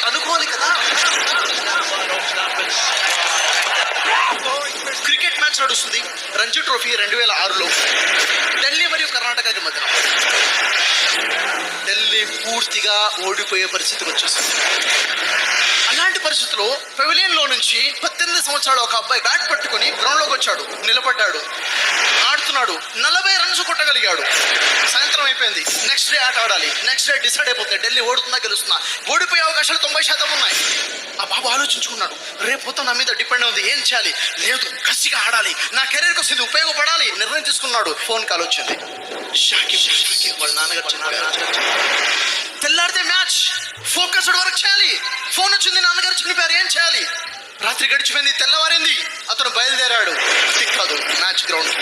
అనుకోవాలి కదా. Cricket match నడుస్తుంది, రంజీ ట్రోఫీ 2006లో ఢిల్లీ మరియు కర్ణాటకకి మధ్యన. ఢిల్లీ పూర్తిగా ఓడిపోయే పరిస్థితికి వచ్చేసింది. అలాంటి పరిస్థితుల్లో పెవిలియన్ లో నుంచి 18 సంవత్సరాల ఒక అబ్బాయి బ్యాట్ పట్టుకుని గ్రౌండ్ లోకి వచ్చాడు, నిలబడ్డాడు, ఆడుతున్నాడు, 40 రన్స్ కొట్టగలిగాడు. సాయంత్రం అయిపోయింది, నెక్స్ట్ డే ఆట ఆడాలి. నెక్స్ట్ డే డిసైడ్ అయిపోతుంది ఢిల్లీ ఓడుతుందా గెలుస్తుందా. ఓడిపోయే అవకాశాలు 90% ఉన్నాయి. ఆ బాబు ఆలోచించుకున్నాడు, రేపు మొత్తం నా మీద డిపెండ్ ఉంది, ఏం చేయాలి, లేదు కసిగా ఆడాలి, నా కెరీర్ కోసం ఇది ఉపయోగపడాలి. నిర్ణయం తీసుకున్నాడు. ఫోన్ కాల్ వచ్చింది, షాకిబ్ వాళ్ళ నాన్నగారు చనిపోయారు. తెల్లారితే మ్యాచ్, ఫోకస్డ్ వర్క్ చేయాలి. ఫోన్ వచ్చింది, నాన్నగారు చనిపోయారు, ఏం చేయాలి. రాత్రి గడిచిపోయింది, తెల్లవారింది, అతను బయలుదేరాడు. కాదు మ్యాచ్ గ్రౌండ్.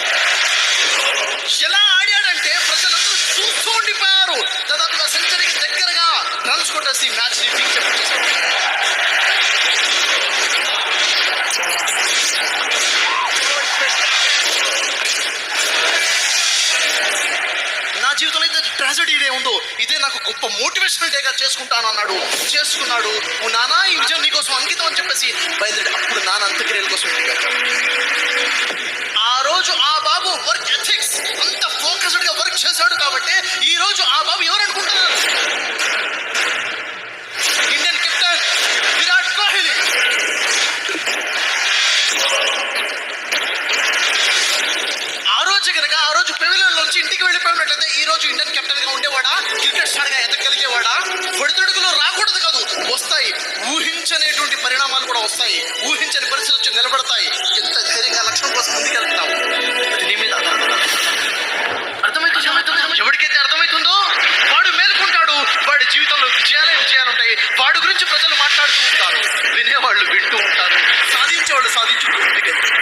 ఎలా ఆడాడంటే ప్రజలందరూ చూస్తూ ఉండిపోయారు. దాదాపుగా సెంచరీకి దగ్గరగా రన్స్ కొట్టేసి మ్యాచ్ ని ఫిక్స్ చేశారు. నా జీవితంలో అయితే ట్రాజడీ డే ఉందో ఇదే నాకు గొప్ప మోటివేషనల్ డేగా చేసుకుంటాను అన్నాడు. చేసుకున్నాడు. నానా ఈ విజయం నీకోసం అంకితం అని చెప్పేసి బయలుదేరి అప్పుడు నాన్న అంత్యక్రియల కోసం ఆ రోజు ఆ బాబు వర్క్ ఎథిక్స్ అంత ఫోకస్డ్ గా వర్క్ చేశాడు కాబట్టి ఈ రోజు ఆ బాబు ఎవరు అనుకుంటున్నారు? Indian captain Virat Kohli. ఆ రోజు కనుక ఆ రోజు పెవిలియన్ నుంచి ఇంటికి వెళ్ళిపోయినట్లయితే ఈ రోజు ఇండియన్ కెప్టెన్ గా ఉండేవాడా, క్రికెట్ స్టార్ గా ఎదగలిగేవాడా? ఒడిదుడుకులు రాకూడదు కాదు, వస్తాయి. ఊహించనేటువంటి పరిణామాలు కూడా వస్తాయి. ఊహించని పరిస్థితి వచ్చి నిలబడతాయి. ఎంత ధైర్యంగా లక్ష్యం కోసం ముందుకెళ్తాం. అది నీ మీద అర్థమవుతుందో? ఎవరికైతే అర్థమవుతుందో వాడు మేలుకుంటాడు. వాడి జీవితంలో విజయాలు ఉంటాయి. వాడి గురించి ప్రజలు మాట్లాడుతూ ఉంటారు, వినేవాళ్ళు వింటూ ఉంటారు, సాధించేవాళ్ళు సాధించుకుంటూ ముందుకెళ్తారు.